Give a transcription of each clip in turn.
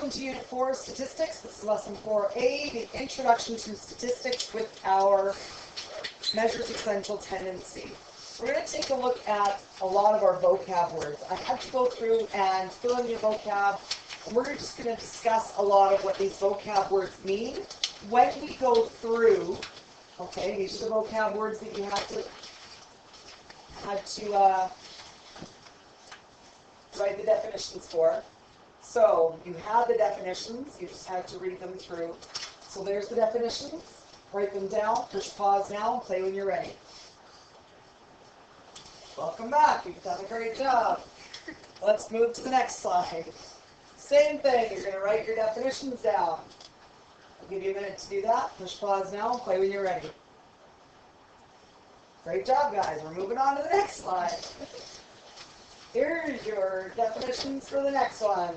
Welcome to Unit 4, Statistics. This is Lesson 4A, the Introduction to Statistics with our Measures Essential Tendency. We're going to take a look at a lot of our vocab words. I had to go through and fill in your vocab, and we're just going to discuss a lot of what these vocab words mean. When we go through, okay, these are the vocab words that you had to write the definitions for. So you have the definitions, you just had to read them through. So there's the definitions, write them down, push pause now, and play when you're ready. Welcome back, you've done a great job. Let's move to the next slide. Same thing, you're going to write your definitions down. I'll give you a minute to do that, push pause now, and play when you're ready. Great job, guys. We're moving on to the next slide. Here's your definitions for the next one.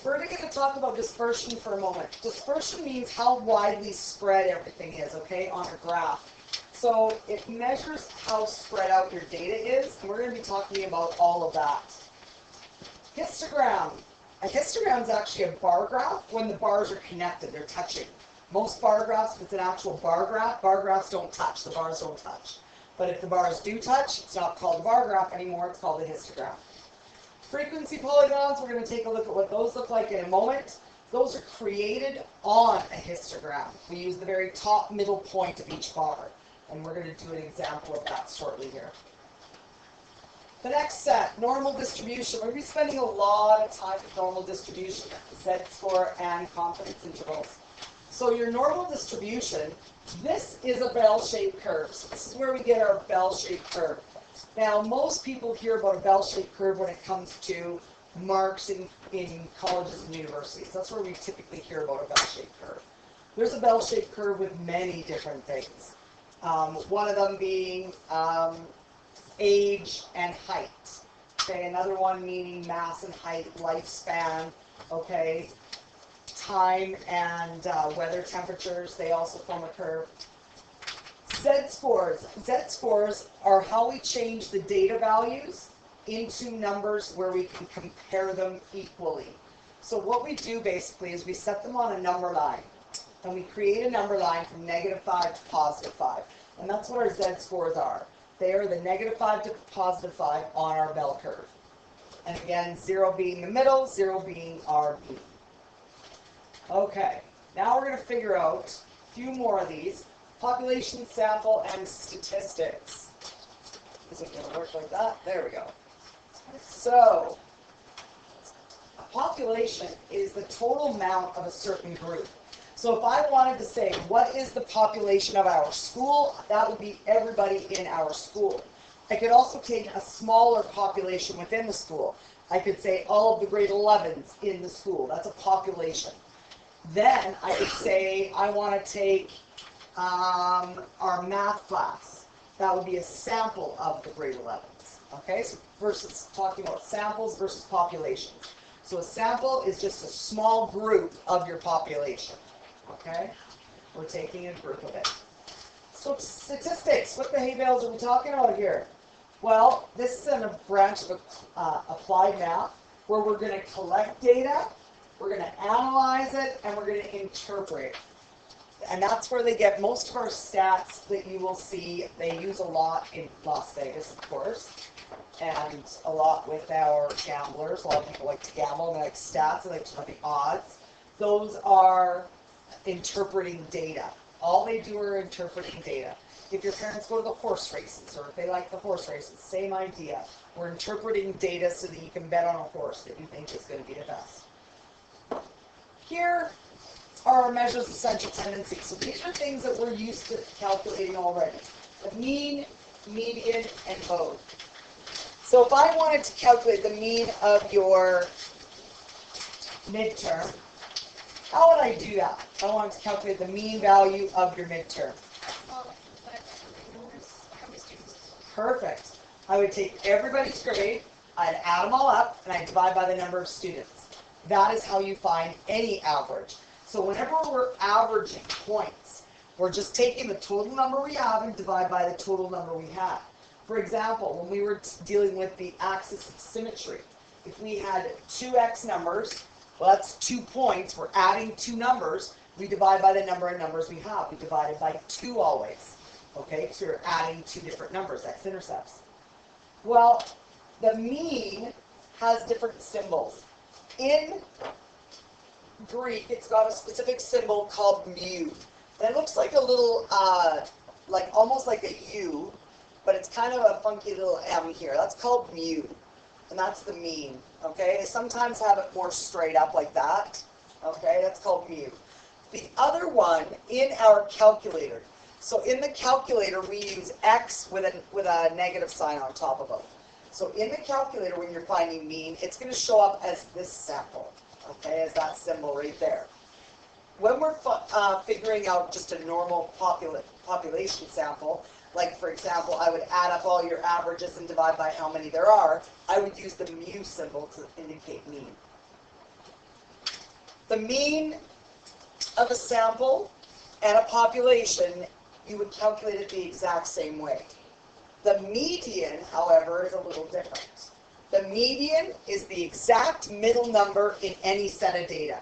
We're going to talk about dispersion for a moment. Dispersion means how widely spread everything is, okay, on a graph. So it measures how spread out your data is, and we're going to be talking about all of that. Histogram. A histogram is actually a bar graph when the bars are connected, they're touching. Most bar graphs, if it's an actual bar graphs don't touch, the bars don't touch. But if the bars do touch, it's not called a bar graph anymore, it's called a histogram. Frequency polygons, we're going to take a look at what those look like in a moment. Those are created on a histogram. We use the very top middle point of each bar. And we're going to do an example of that shortly here. The next set, normal distribution. We're going to be spending a lot of time with normal distribution, Z-score and confidence intervals. So your normal distribution, this is a bell-shaped curve. So this is where we get our bell-shaped curve. Now, most people hear about a bell-shaped curve when it comes to marks in colleges and universities. That's where we typically hear about a bell-shaped curve. There's a bell-shaped curve with many different things. One of them being age and height. Okay, another one meaning mass and height, lifespan. Okay, time and weather temperatures, they also form a curve. Z-scores. Z-scores are how we change the data values into numbers where we can compare them equally. So what we do basically is we set them on a number line. And we create a number line from -5 to +5. And that's what our Z-scores are. They are the -5 to +5 on our bell curve. And again, 0 being the middle, 0 being our mean. Okay, now we're going to figure out a few more of these. Population, sample, and statistics. Is it going to work like that? There we go. So, a population is the total amount of a certain group. So if I wanted to say, what is the population of our school? That would be everybody in our school. I could also take a smaller population within the school. I could say all of the grade 11s in the school. That's a population. Then I could say I want to take our math class. That would be a sample of the grade 11s. Okay, so versus talking about samples versus populations. So a sample is just a small group of your population. Okay, we're taking a group of it. So statistics, what the hay bales are we talking about here? Well, this is in a branch of applied math where we're going to collect data, we're going to analyze it, and we're going to interpret it. And that's where they get most of our stats that you will see. They use a lot in Las Vegas, of course, and a lot with our gamblers. A lot of people like to gamble, and they like stats, they like to know the odds. Those are interpreting data. All they do are interpreting data. If your parents go to the horse races, or if they like the horse races, same idea. We're interpreting data so that you can bet on a horse that you think is going to be the best. Here are our measures of essential tendency. So these are things that we're used to calculating already. The mean, median, and mode. So if I wanted to calculate the mean of your midterm, how would I do that? I wanted to calculate the mean value of your midterm. Perfect. I would take everybody's grade, I'd add them all up, and I'd divide by the number of students. That is how you find any average. So whenever we're averaging points, we're just taking the total number we have and divide by the total number we have. For example, when we were dealing with the axis of symmetry, if we had two x numbers Well, that's 2 points. We're adding 2 numbers. We divide by the number of numbers we have. We divide it by 2 always. Okay, so you're adding 2 different numbers, x-intercepts. Well, the mean has different symbols. In Greek, it's got a specific symbol called mu. And it looks like a little, like almost like a U, but it's kind of a funky little M here. That's called mu, and that's the mean. Okay, they sometimes have it more straight up like that. Okay, that's called mu. The other one in our calculator. So in the calculator, we use x with a negative sign on top of it. So in the calculator, when you're finding mean, it's going to show up as this sample. Okay, as that symbol right there. When we're figuring out just a normal population sample, like for example, I would add up all your averages and divide by how many there are, I would use the mu symbol to indicate mean. The mean of a sample and a population, you would calculate it the exact same way. The median, however, is a little different. The median is the exact middle number in any set of data.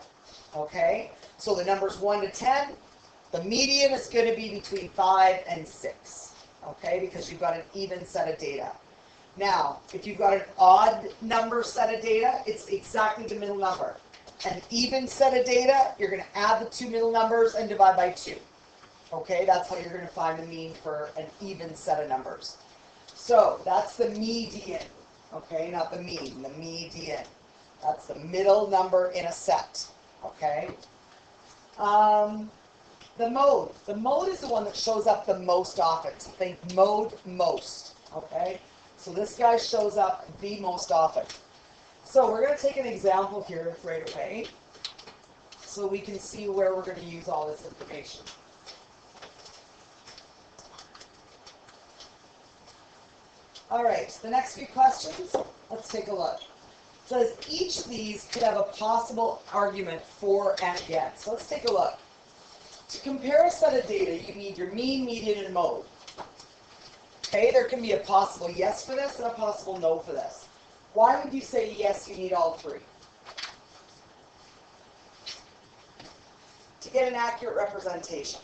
Okay? So the numbers 1 to 10, the median is going to be between 5 and 6. Okay? Because you've got an even set of data. Now, if you've got an odd number set of data, it's exactly the middle number. An even set of data, you're going to add the 2 middle numbers and divide by 2. Okay? That's how you're going to find the mean for an even set of numbers. So that's the median. Okay, not the mean, the median. That's the middle number in a set. Okay. The mode. The mode is the one that shows up the most often. So think mode most. Okay. So this guy shows up the most often. So we're going to take an example here right away, so we can see where we're going to use all this information. All right, the next few questions, let's take a look. It says each of these could have a possible argument for and against. So let's take a look. To compare a set of data, you need your mean, median, and mode. Okay, there can be a possible yes for this and a possible no for this. Why would you say yes, you need all 3? To get an accurate representation.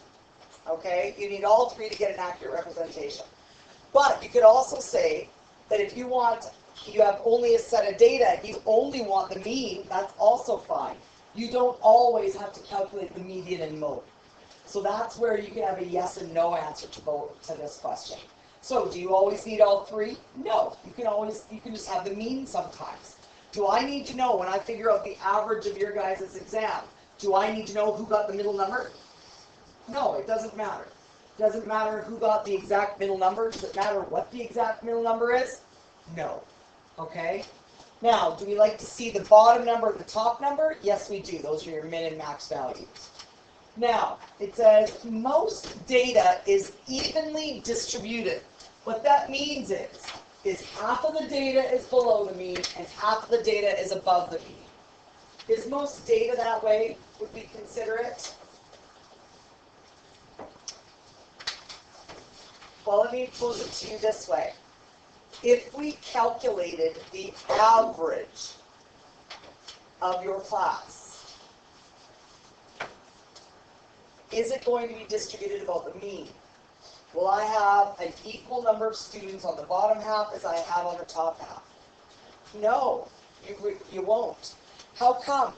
Okay, you need all 3 to get an accurate representation. But you could also say that if you have only a set of data and you only want the mean, that's also fine. You don't always have to calculate the median and mode. So that's where you can have a yes and no answer to this question. So do you always need all 3? No. You can just have the mean sometimes. Do I need to know when I figure out the average of your guys' exam, do I need to know who got the middle number? No, it doesn't matter. Does it matter who got the exact middle number? Does it matter what the exact middle number is? No. Okay? Now, do we like to see the bottom number and the top number? Yes, we do. Those are your min and max values. Now, it says most data is evenly distributed. What that means is half of the data is below the mean and half of the data is above the mean. Is most data that way? Would we consider it? Well, let me pose it to you this way. If we calculated the average of your class, is it going to be distributed about the mean? Will I have an equal number of students on the bottom half as I have on the top half? No, you won't. How come?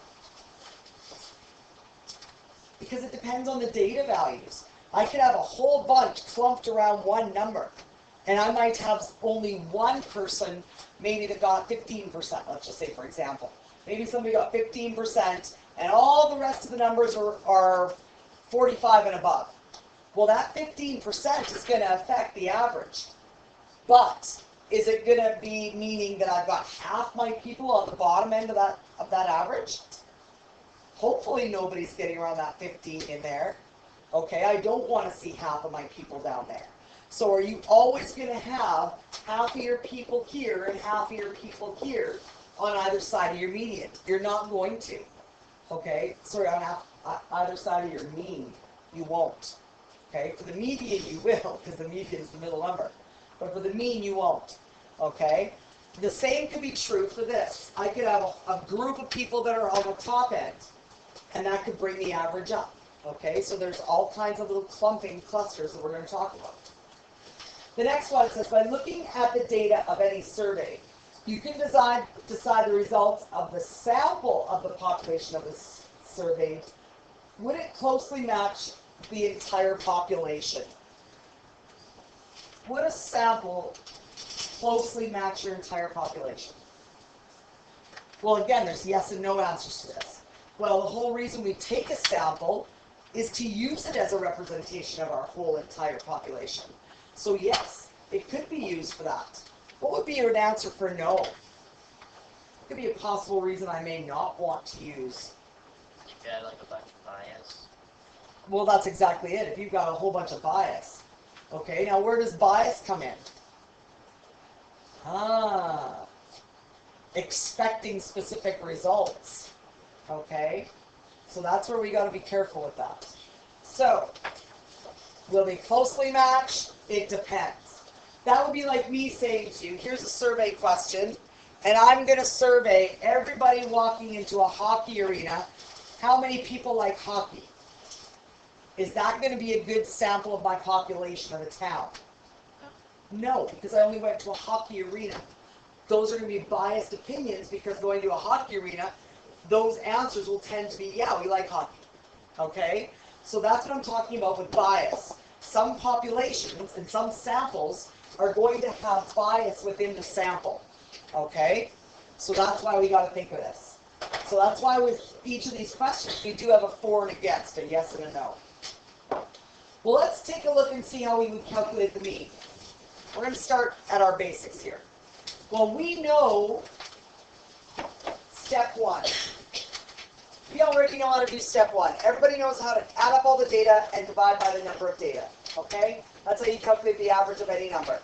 Because it depends on the data values. I could have a whole bunch clumped around one number, and I might have only one person maybe that got 15%, let's just say for example. Maybe somebody got 15%, and all the rest of the numbers are 45 and above. Well, that 15% is going to affect the average. But is it going to be meaning that I've got half my people on the bottom end of that average? Hopefully nobody's getting around that 15 in there. Okay, I don't want to see half of my people down there. So are you always going to have half of your people here and half of your people here on either side of your median? You're not going to. Okay, sorry, on either side of your mean, you won't. Okay, for the median you will, because the median is the middle number. But for the mean you won't. Okay, The same could be true for this. I could have a group of people that are on the top end, and that could bring the average up. Okay, so there's all kinds of little clumping clusters that we're going to talk about. The next one says, by looking at the data of any survey, you can decide the results of the sample of the population of the survey. Would it closely match the entire population? Would a sample closely match your entire population? Well, again, there's yes and no answers to this. Well, the whole reason we take a sample is to use it as a representation of our whole entire population. So yes, it could be used for that. What would be your answer for no? It could be a possible reason I may not want to use. You got like a bunch of bias. Well, that's exactly it. If you've got a whole bunch of bias. Okay, now where does bias come in? Expecting specific results. Okay, so that's where we got to be careful with that. So, will they closely match? It depends. That would be like me saying to you, here's a survey question, and I'm going to survey everybody walking into a hockey arena. How many people like hockey? Is that going to be a good sample of my population of the town? No, because I only went to a hockey arena. Those are going to be biased opinions because going to a hockey arena, those answers will tend to be, yeah, we like hockey. Okay? So that's what I'm talking about with bias. Some populations and some samples are going to have bias within the sample. Okay? So that's why we got to think of this. So that's why with each of these questions, we do have a for and against, a yes and a no. Well, let's take a look and see how we would calculate the mean. We're going to start at our basics here. Well, we know step one. We already know how to do step one. Everybody knows how to add up all the data and divide by the number of data. Okay? That's how you calculate the average of any number.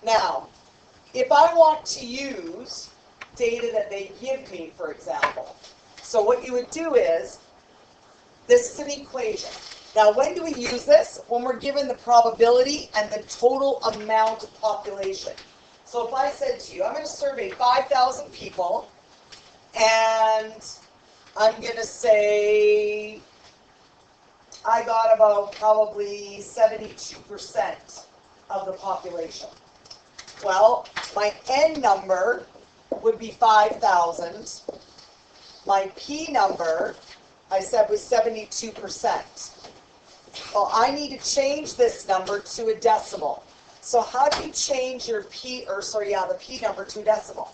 Now, if I want to use data that they give me, for example, so what you would do is, this is an equation. Now, when do we use this? When we're given the probability and the total amount of population. So if I said to you, I'm going to survey 5,000 people, and I'm going to say I got about probably 72% of the population. Well, my N number would be 5,000. My P number, I said, was 72%. Well, I need to change this number to a decimal. So how do you change your the P number to a decimal?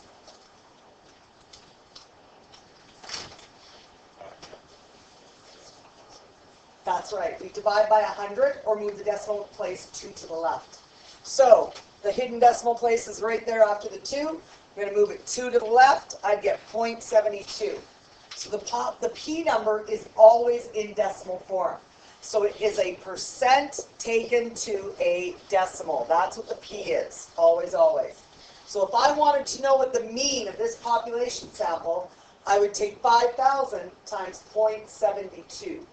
That's right. We divide by 100 or move the decimal place 2 to the left. So the hidden decimal place is right there after the 2. I'm going to move it 2 to the left. I'd get 0.72. So the P number is always in decimal form. So it is a percent taken to a decimal. That's what the P is. Always, always. So if I wanted to know what the mean of this population sample, I would take 5,000 times 0.72.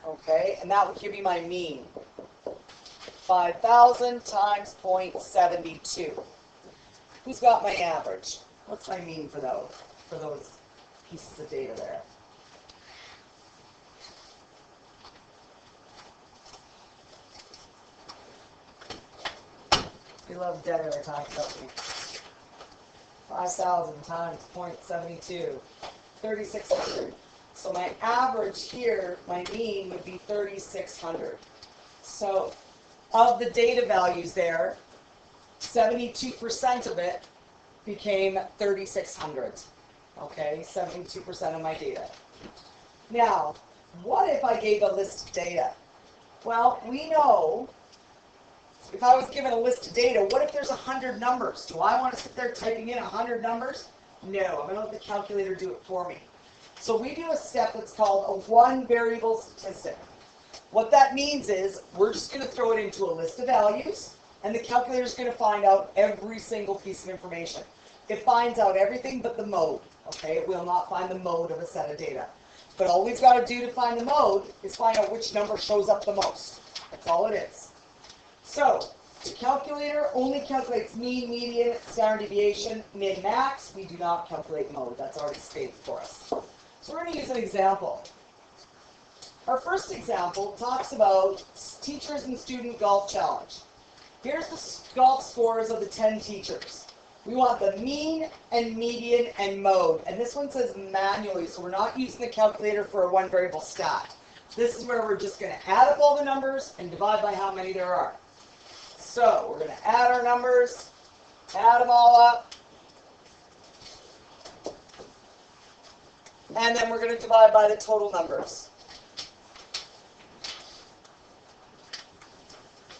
Okay, and that would give me my mean. 5,000 times 0.72. Who's got my average? What's my mean for those pieces of data there? We love Debbie when talks about me. 5,000 times 0.72. 3,600. So my average here, my mean, would be 3,600. So of the data values there, 72% of it became 3,600. Okay, 72% of my data. Now, what if I gave a list of data? Well, we know if I was given a list of data, what if there's 100 numbers? Do I want to sit there typing in 100 numbers? No, I'm going to let the calculator do it for me. So we do a step that's called a one variable statistic. What that means is we're just going to throw it into a list of values, and the calculator is going to find out every single piece of information. It finds out everything but the mode. Okay, it will not find the mode of a set of data. But all we've got to do to find the mode is find out which number shows up the most. That's all it is. So The calculator only calculates mean, median, standard deviation, min, max. We do not calculate mode. That's already stated for us. So we're going to use an example. Our first example talks about teachers and student golf challenge. Here's the golf scores of the 10 teachers. We want the mean and median and mode. And this one says manually, so we're not using the calculator for a one variable stat. This is where we're just going to add up all the numbers and divide by how many there are. So we're going to add our numbers, add them all up, and then we're going to divide by the total numbers.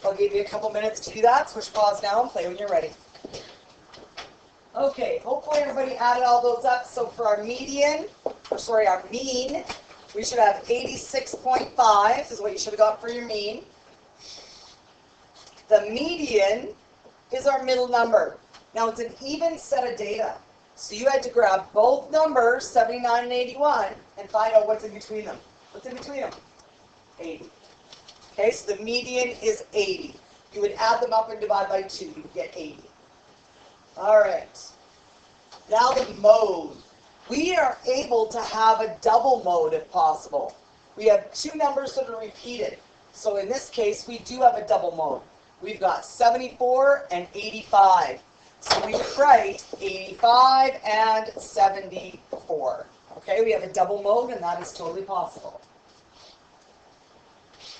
I'll give you a couple minutes to do that. Switch pause now and play when you're ready. Okay, hopefully everybody added all those up. So for our median, our mean, we should have 86.5. This is what you should have got for your mean. The median is our middle number. Now it's an even set of data. So you had to grab both numbers, 79 and 81, and find out what's in between them. What's in between them? 80. Okay, so the median is 80. You would add them up and divide by 2. You would get 80. All right. Now the mode. We are able to have a double mode if possible. We have two numbers that are repeated. So in this case, we do have a double mode. We've got 74 and 85. So we write 85 and 74. Okay, we have a double mode, and that is totally possible.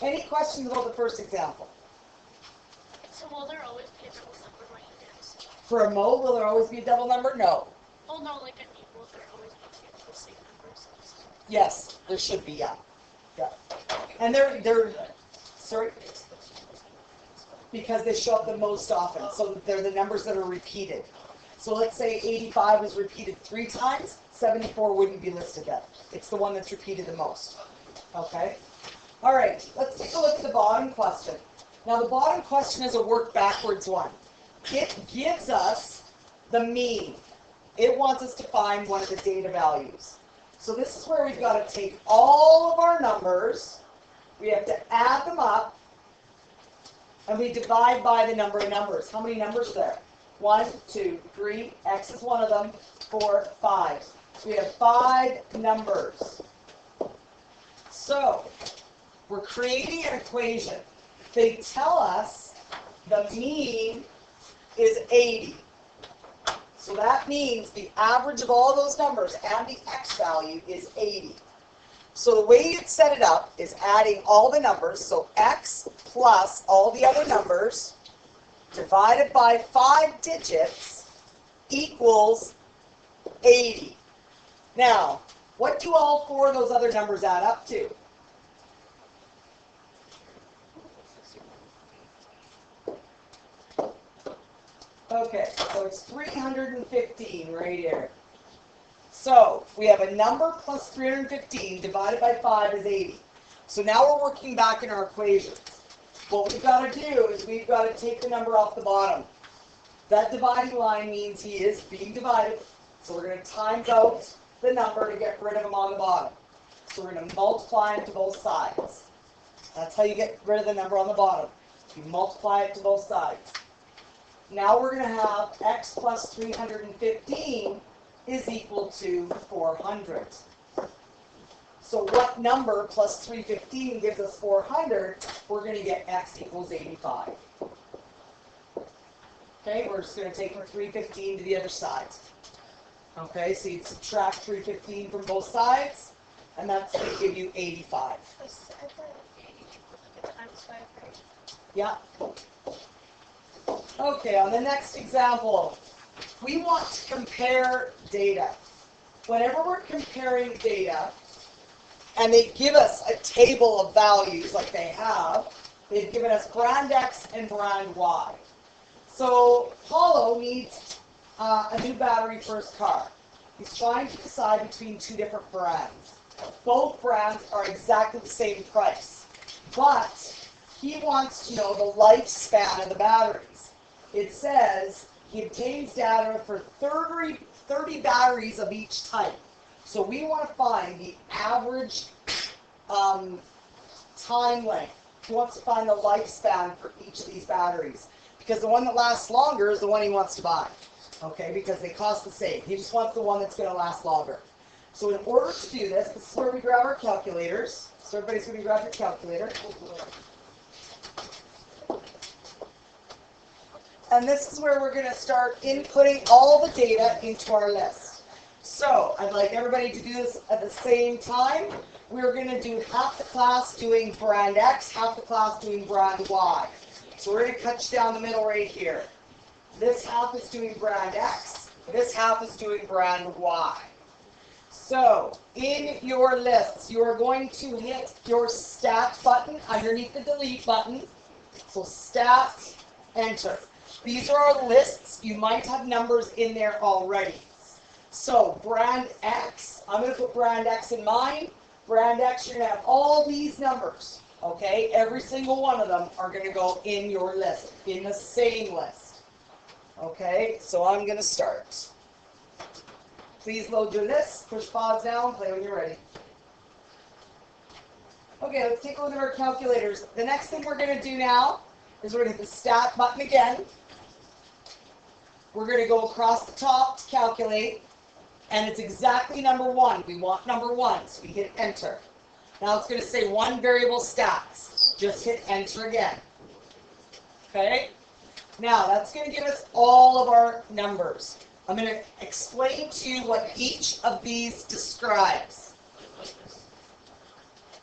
Any questions about the first example? So will there always be a double number like this? For a mode, will there always be a double number? No. Oh no, like an equal, will there always be two of the same numbers? Yes, there should be, yeah. Yeah. And sorry? Because they show up the most often. So they're the numbers that are repeated. So let's say 85 is repeated 3 times, 74 wouldn't be listed then. It's the one that's repeated the most. Okay? All right, let's take a look at the bottom question. Now the bottom question is a work backwards one. It gives us the mean. It wants us to find one of the data values. So this is where we've got to take all of our numbers, we have to add them up, and we divide by the number of numbers. How many numbers there? 1, 2, 3, X is one of them, 4, 5. So we have 5 numbers. So we're creating an equation. They tell us the mean is 80. So that means the average of all those numbers and the X value is 80. So the way you'd set it up is adding all the numbers, so X plus all the other numbers, divided by 5 digits, equals 80. Now, what do all 4 of those other numbers add up to? Okay, so it's 315 right here. So we have a number plus 315 divided by 5 is 80. So now we're working back in our equations. What we've got to do is we've got to take the number off the bottom. That dividing line means he is being divided. So we're going to times out the number to get rid of him on the bottom. So we're going to multiply him to both sides. That's how you get rid of the number on the bottom. You multiply it to both sides. Now we're going to have X plus 315 is equal to 400. So what number plus 315 gives us 400? We're going to get X equals 85. Okay, we're just going to take 315 to the other side. Okay, so you'd subtract 315 from both sides, and that's going to give you 85. Yeah. Okay, on the next example, we want to compare data. Whenever we're comparing data, and they give us a table of values like they have, they've given us brand X and brand Y. So Paulo needs a new battery for his car. He's trying to decide between 2 different brands. Both brands are exactly the same price, but he wants to know the lifespan of the batteries. It says he obtains data for 30 batteries of each type. So we want to find the average time length. He wants to find the lifespan for each of these batteries. because the one that lasts longer is the one he wants to buy. Okay, because they cost the same. He just wants the one that's going to last longer. So in order to do this, this is where we grab our calculators. So everybody's going to grab your calculator. And this is where we're going to start inputting all the data into our list. So I'd like everybody to do this at the same time. We're going to do half the class doing brand X, half the class doing brand Y. So we're going to cut you down the middle right here. This half is doing brand X, this half is doing brand Y. So in your lists, you are going to hit your stat button underneath the delete button. So stat, enter. These are our lists. You might have numbers in there already. So brand X, I'm going to put brand X in mine. Brand X, you're going to have all these numbers. Okay, every single one of them are going to go in your list, in the same list. Okay, so I'm going to start. Please load your list, push pause down, play when you're ready. Okay, let's take a look at our calculators. The next thing we're going to do now is we're going to hit the stat button again. We're going to go across the top to calculate, and it's exactly number 1. We want number 1, so we hit enter. Now it's going to say 1 variable stats. Just hit enter again. Okay? Now that's going to give us all of our numbers. I'm going to explain to you what each of these describes.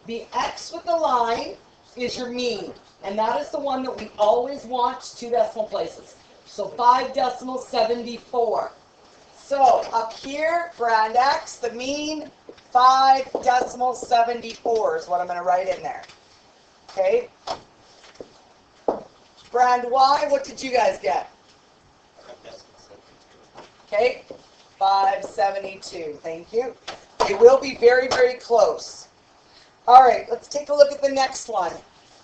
The X with the line is your mean, and that is the one that we always want 2 decimal places. So 5.74. So up here, brand X, the mean, 5.74 is what I'm going to write in there. Okay? Brand Y, what did you guys get? Okay, 572. Thank you. It will be very, very close. All right, let's take a look at the next one.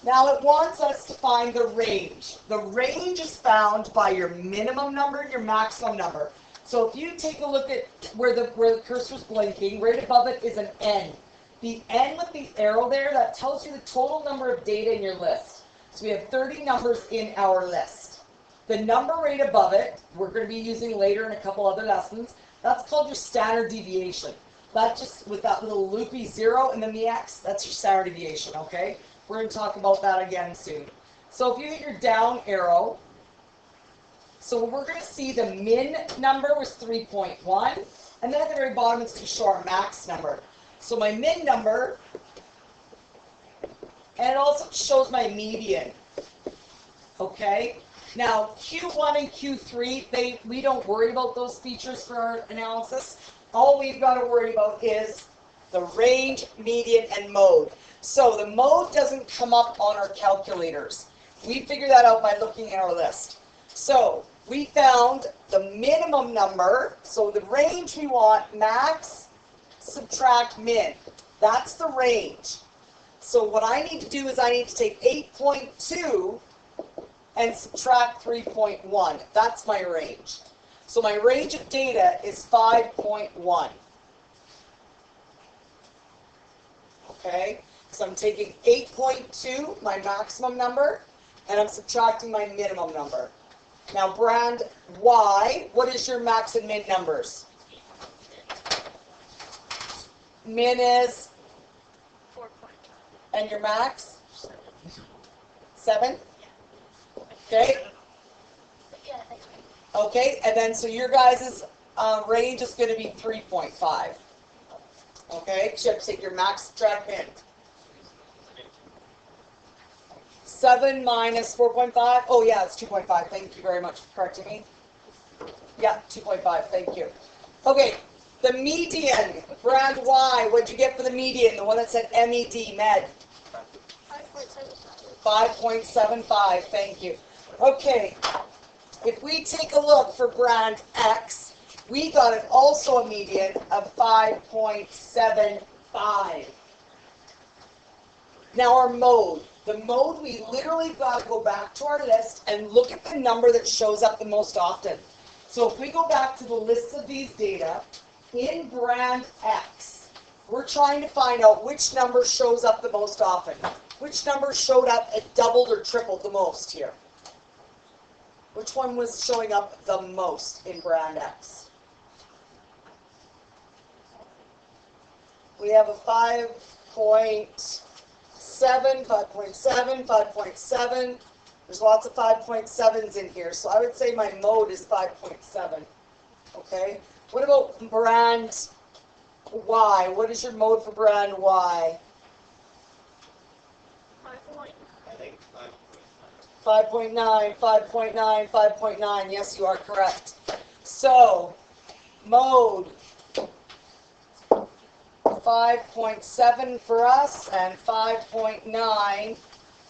Now it wants us to find the range. The range is found by your minimum number and your maximum number. So if you take a look at where the cursor's blinking, right above it is an N. The N with the arrow there, that tells you the total number of data in your list. So we have 30 numbers in our list. The number right above it, we're going to be using later in a couple other lessons, that's called your standard deviation. That just, with that little loopy 0 and then the X, that's your standard deviation, okay? We're going to talk about that again soon. So if you hit your down arrow, so we're going to see the min number was 3.1, and then at the very bottom it's going to show our max number. So my min number, and it also shows my median. Okay? Now, Q1 and Q3, we don't worry about those features for our analysis. All we've got to worry about is the range, median, and mode. So the mode doesn't come up on our calculators. We figure that out by looking at our list. So we found the minimum number. So the range we want, max, subtract min. That's the range. So what I need to do is I need to take 8.2 and subtract 3.1. That's my range. So my range of data is 5.1. Okay? So I'm taking 8.2, my maximum number, and I'm subtracting my minimum number. Now brand Y, what is your max and min numbers? Min is? 4.5. And your max? 7? Okay? Yeah, thanks. Okay, and then so your guys' range is going to be 3.5. Okay, because you have to take your max, subtract min. 7 minus 4.5. Oh yeah, it's 2.5. Thank you very much for correcting me. Yeah, 2.5. Thank you. Okay, the median, brand Y, what'd you get for the median? The one that said MED, med. 5.75. 5.75. Thank you. Okay, if we take a look for brand X, we got it also a median of 5.75. Now our mode. The mode, we literally got to go back to our list and look at the number that shows up the most often. So if we go back to the list of these data, in brand X, we're trying to find out which number shows up the most often. Which number showed up and doubled or tripled the most here? Which one was showing up the most in brand X? We have a 5.7, 5.7, 5.7. There's lots of 5.7s in here, so I would say my mode is 5.7. Okay? What about brand Y? What is your mode for brand Y? 5.9, 5.9, 5.9. Yes, you are correct. So, mode 5.7 for us and 5.9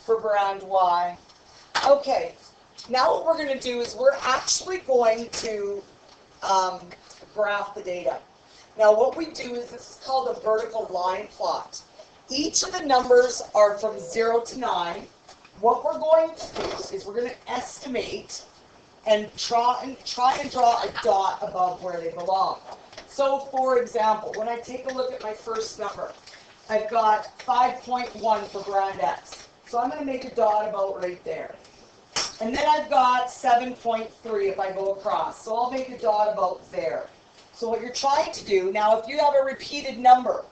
for brand Y. Okay, now what we're going to do is we're actually going to graph the data. Now what we do is this is called a vertical line plot. Each of the numbers are from 0 to 9. What we're going to do is we're going to estimate and try and draw a dot above where they belong. So for example, when I take a look at my first number, I've got 5.1 for brand X. So I'm going to make a dot about right there. And then I've got 7.3 if I go across. So I'll make a dot about there. So what you're trying to do, now if you have a repeated number,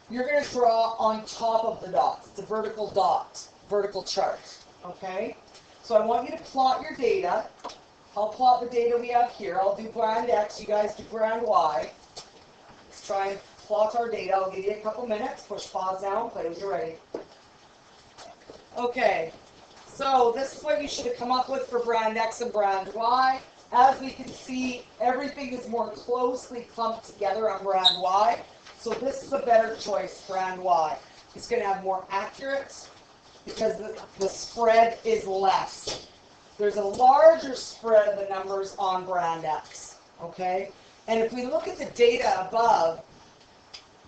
you're going to draw on top of the dots. It's a vertical dot, vertical chart. Okay? So I want you to plot your data. I'll plot the data we have here. I'll do brand X, you guys do brand Y. Let's try and plot our data. I'll give you a couple minutes. Push pause now and play when you're ready. Okay. So this is what you should have come up with for brand X and brand Y. As we can see, everything is more closely clumped together on brand Y. So this is a better choice, brand Y. It's going to have more accurate because the spread is less. There's a larger spread of the numbers on brand X. Okay? And if we look at the data above,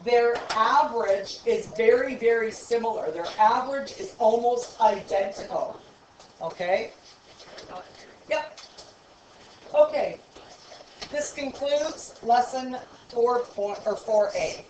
their average is very, very similar. Their average is almost identical. Okay? Yep. Okay. This concludes lesson 4A.